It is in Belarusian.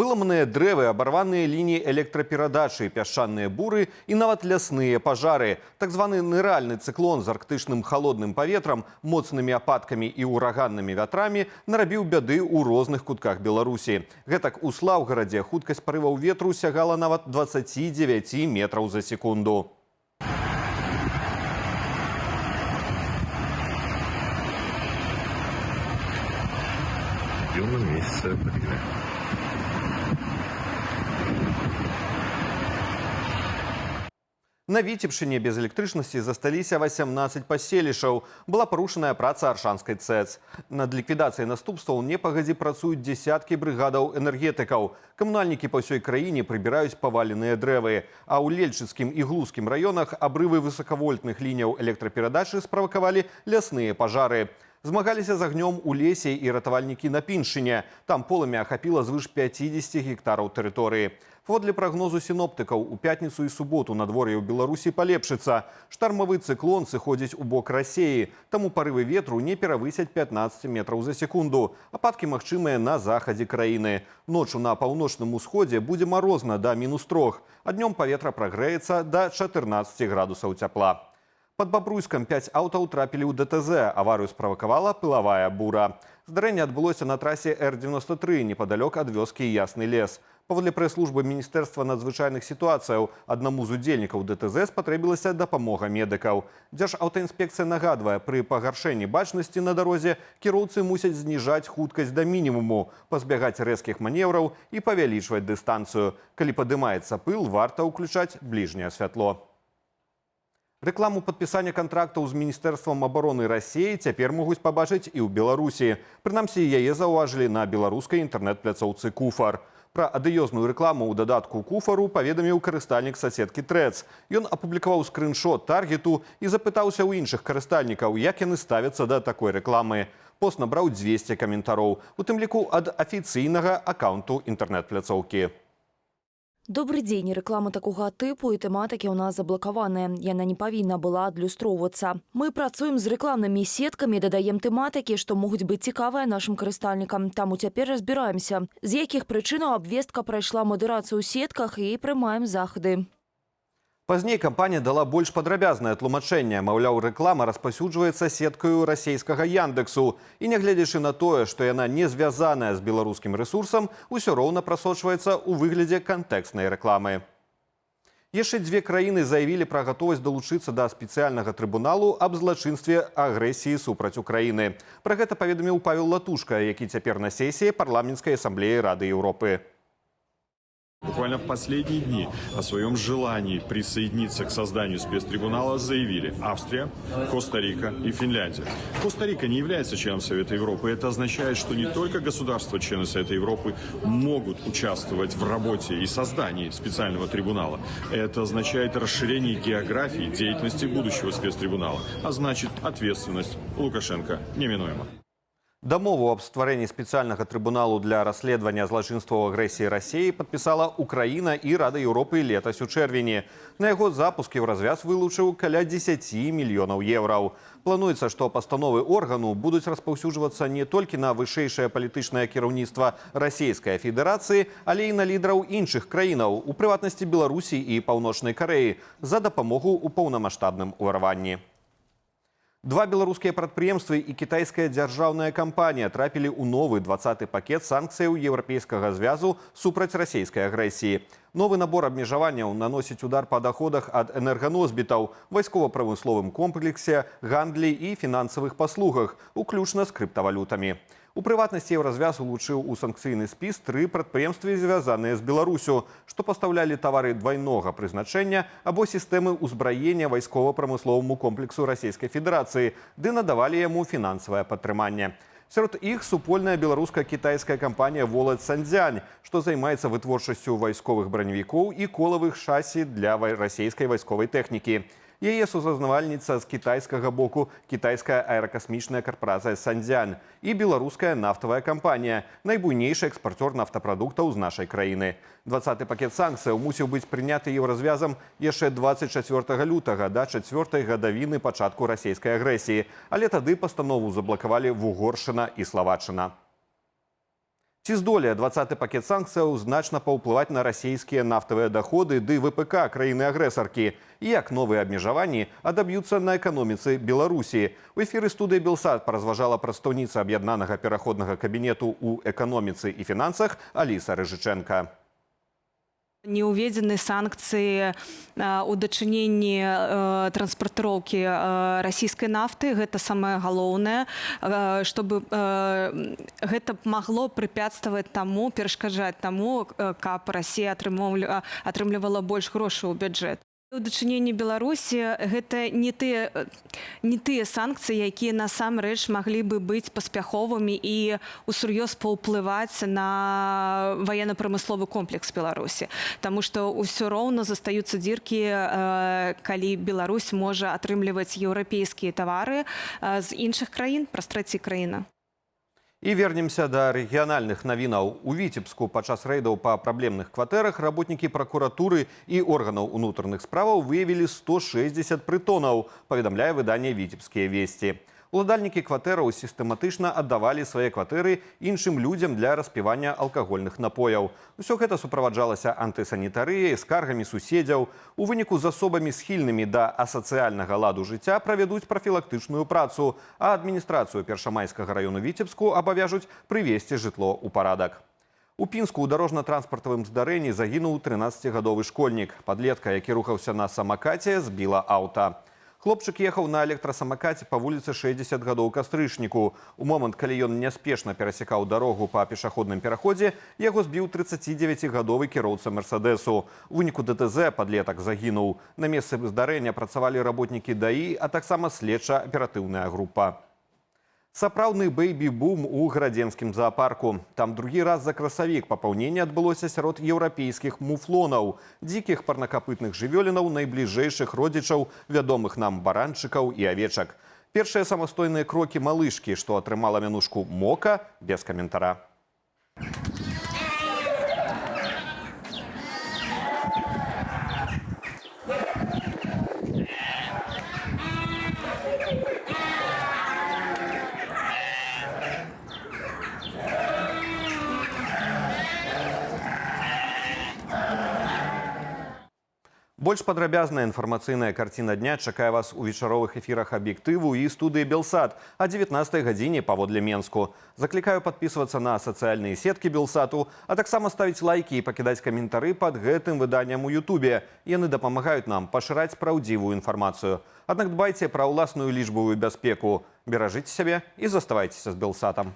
Выламаныя дрэвы, абарваныя лініі электраперадачы, пясчаныя буры і нават лясныя пажары. Так званы ныральны цыклон з арктычным халодным паветрам, моцнымі ападкамі і ураганнымі вятрамі нарабіў бяды ў розных кутках Беларусі. Гэтак у Слаўгарадзе хуткасць парываў ветру сягала нават 29 метраў за секунду. Юном месяце апреля. На Віцебшчыне без электрычнасці засталіся 18 паселішаў. Была парушаная праца Аршанскай ЦЭЦ. Над ліквідацыяй наступстваў непагадзі працуюць дзесяткі брыгадаў энергетыкаў. Камунальнікі па ўсёй краіне прыбіраюць паваленыя дрэвы. А ў Лельчыцкім і Глузскім раёнах абрывы высакавольтных ліняў электраперадачы справакавалі лясныя пажары. Змагаліся з агнём у лесе і ратавальнікі на Піншыне. Там полымя ахапіла звыш 50 гектараў тэрыторыі. Паводле прагнозу сіноптыкаў, у пятніцу і суботу надвор'е ў Беларусі палепшыцца. Штармавы цыклон сыходзіць у бок Расеі, таму парывы ветру не перавысяць 15 метраў за секунду. Ападкі магчымыя на захадзе краіны. Ноччу на паўночным усходзе будзе марозна да -3, а днём паветра прагрэецца да 14 градусаў цяпла. Пад Бабруйскам 5 аўтаў трапілі ў ДТЗ. Аварыю справакавала пылавая бура. Здарэнне адбылося на трасе Р-93, непадалёк ад вёскі Ясны лес. Паводле прэс-службы Міністэрства надзвычайных сітуацыяў, аднаму з удзельнікаў ДТЗ спатрэбілася дапамога медыкаў. Дзяржаўтаінспекцыя нагадвае, пры пагаршэнні бачнасці на дарозе кіроўцы мусяць зніжаць хуткасць да мінімуму, пазбягаць рэзкіх манеўраў і павялічваць дыстанцыю. Калі падымаецца пыл, варта ўключаць бліжняе святло. Рэкламу падпісання кантрактаў з Міністэрствам абароны Расіі цяпер могуць пабачыць і ў Беларусі. Прынамсі, яе заўважылі на беларускай інтэрнэт-пляцоўцы «Куфар». Пра адыёзную рэкламу ў дадатку «Куфару» паведаміў карыстальнік сасеткі «Трэц». Ён апублікаваў скрыншот таргету і запытаўся ў іншых карыстальнікаў, як яны ставяцца да такой рэкламы. Пост набраў 200 каментароў, у тым ліку ад афіцыйнага акаунту інтэрнэт-пляцоўкі. Добрый дзень. Рэклама такога тыпу і тэматыкі ў нас заблакаваная. Яна не павінна была адлюстроўвацца. Мы працуем з рэкламнымі сеткамі, дадаем тэматыкі, што могуць быць цікавыя нашым карыстальнікам. Таму цяпер разбіраемся, з якіх прычынаў абвестка прайшла мадэрацыю ў сетках і прымаем захады. Пазней кампанія дала больш падрабязнае тлумачэнне. Маўляў, рэклама распаўсюджваецца сеткаю расейскага Яндексу. І нягледзячы на тое, што яна не звязаная з беларускім рэсурсам, усё роўна прасочваецца ў выглядзе кантэкстнай рэкламы. Яшчэ дзве краіны заявілі пра гатовасць далучыцца да спецыяльнага трыбуналу аб злачынстве агрэсіі супраць Украіны. Пра гэта паведаміў Павел Латушка, які цяпер на сесіі парламенцкай асамблеі Рады Еўропы. Буквально в последние дни о своем желании присоединиться к созданию спецтрибунала заявили Австрия, Коста-Рика и Финляндия. Коста-Рика не является членом Совета Европы. Это означает, что не только государства-члены Совета Европы могут участвовать в работе и создании специального трибунала. Это означает расширение географии деятельности будущего спецтрибунала. А значит, ответственность Лукашенко неминуема. Дамову аб стварэнні спецыяльнага трыбуналу для расследавання злачынстваў агрэсіі Расіі падпісала Украіна і Рада Еўропы летась у чэрвені. На яго запуск Еўразвяз вылучыў каля 10 мільёнаў еўраў. Плануецца, што пастановы органу будуць распаўсюджвацца не толькі на вышэйшае палітычнае кіраўніцтва Расійскай Федэрацыі, але і на лідараў іншых краінаў, у прыватнасці Беларусі і Паўночнай Карэі, за дапамогу ў паўнамаштабным уварванні. Два беларускія прадпрыемствы і кітайская дзяржаўная кампанія трапілі ў новы 20-й пакет санкцыяў Еўрапейскага звязу супраць расійскай агрэсіі. Новы набор абмежаванняў наносіць удар па даходах ад энерганосьбітаў, вайскова-прамысловым комплексе, гандлі і фінансавых паслугах, уключна з крыптавалютамі. У прыватнасці Еўразвяз улучыў у санкцыйны спіс 3 прадпрыемствы, звязаныя з Беларусю, што пастаўлялі тавары двайнога прызначэння або сістэмы ўзбраення вайскова-прамысловаму комплексу Расійскай Федэрацыі, ды надавалі яму фінансавае падтрыманне. Сярод іх супольная беларуска-кітайская кампанія «Волат Сандзянь», што займаецца вытворчасцю вайсковых браневікоў і колавых шасі для расійскай вайсковай тэхнікі. Яе сузазнавальніца з кітайскага боку кітайская аэракасмічная карпорацыя «Сандзянь» і беларуская нафтавая кампанія, найбуйнейшы экспартёр нафтапрадуктаў з нашай краіны. 20-й пакет санкцыяў мусіў быць прыняты Еўразвязам яшчэ 24 лютага да 4-й гадавіны пачатку расійскай агрэсіі, але тады пастанову заблакавалі Вугоршчына і Славаччына. Ці здолее 20-й пакет санкцыяў значна паўплываць на расійскія нафтавыя доходы ды ВПК краіны-агрэсаркі і як новыя абмежаванні адаб'юцца на эканоміцы Беларусі. У эфіры студыі Белсат паразважала прадстаўніца аб'яднанага пераходнага кабінету ў эканоміцы і фінансах Аліса Рыжыченка. Не ўведзены санкцыі ў дачыненні транспартыроўкі расійскай нафты. Гэта самае галоўнае, чтобы гэта магло препятстваваць таму, перашкаджаць таму, каб Расія атрымлівала больш грошай у бюджэт. У дачыненні Беларусі гэта не тыя санкцыі, якія насамрэч маглі бы быць паспяховымі і усур'ёз паўплываць на ваенна-прамысловы комплекс Беларусі. Таму што ўсё роўна застаюцца дзіркі, калі Беларусь можа атрымліваць еўрапейскія тавары з іншых краін праз трэція краіны. І вернемся да рэгіянальных навінаў. У Віцебску падчас рэйдаў па праблемных кватэрах работнікі пракуратуры і органаў унутраных справаў выявілі 160 прытонаў, паведамляе выданне «Віцебскія весці». Уладальнікі кватэраў сістэматычна аддавалі свае кватэры іншым людзям для распівання алкагольных напояў. Усё гэта суправаджалася антысанітарыяй, скаргамі суседзяў. У выніку з асобамі схільнымі да асацыяльнага ладу жыцця правядуць прафілактычную працу, а адміністрацыю Першамайскага раёну Віцебску абавяжуць прывесці жытло ў парадак. У Пінску ў дарожна-транспартавым здарэнні загінуў 13-гадовы школьнік. Падлетка, які рухаўся на самакаце, збіла аўта. Хлопчык ехаў на электрасамакаце па вуліцы 60 гадоў кастрычніку. У момант, калі ён няспешна перасякаў дарогу па пешаходным пераходзе, яго збіў 39-гадовы кіроўца «Мерседесу». У выніку ДТЗ падлетак загінуў. На месцы здарэння працавалі работнікі ДАІ, а таксама следча-аператыўная група. Сапраўдны бэйбі-бум у гарадзенскім заапарку. Там другі раз за красавік папаўненне адбылося сярод еўрапейскіх муфлонаў, дзікіх парнакапытных жывёлінаў, найбліжэйшых родзічаў вядомых нам баранчыкаў і авечак. Першыя самастойныя крокі малышкі, што атрымала мянушку «Мока», без каментара. Больш падрабязная інфармацыйная карціна дня чакае вас у вечаровых эфірах «Аб'ектыву» і студыі «Белсат» о 19 гадзіне паводле Менску. Заклікаю падпісвацца на сацыяльныя сеткі «Белсату», а таксама ставіць лайкі і пакідаць каментары пад гэтым выданнем у Ютубе. Яны дапамагаюць нам пашыраць праўдзівую інфармацыю. Аднак дбайце пра ўласную лічбавую бяспеку. Беражыце сябе і заставайцеся з «Белсатам».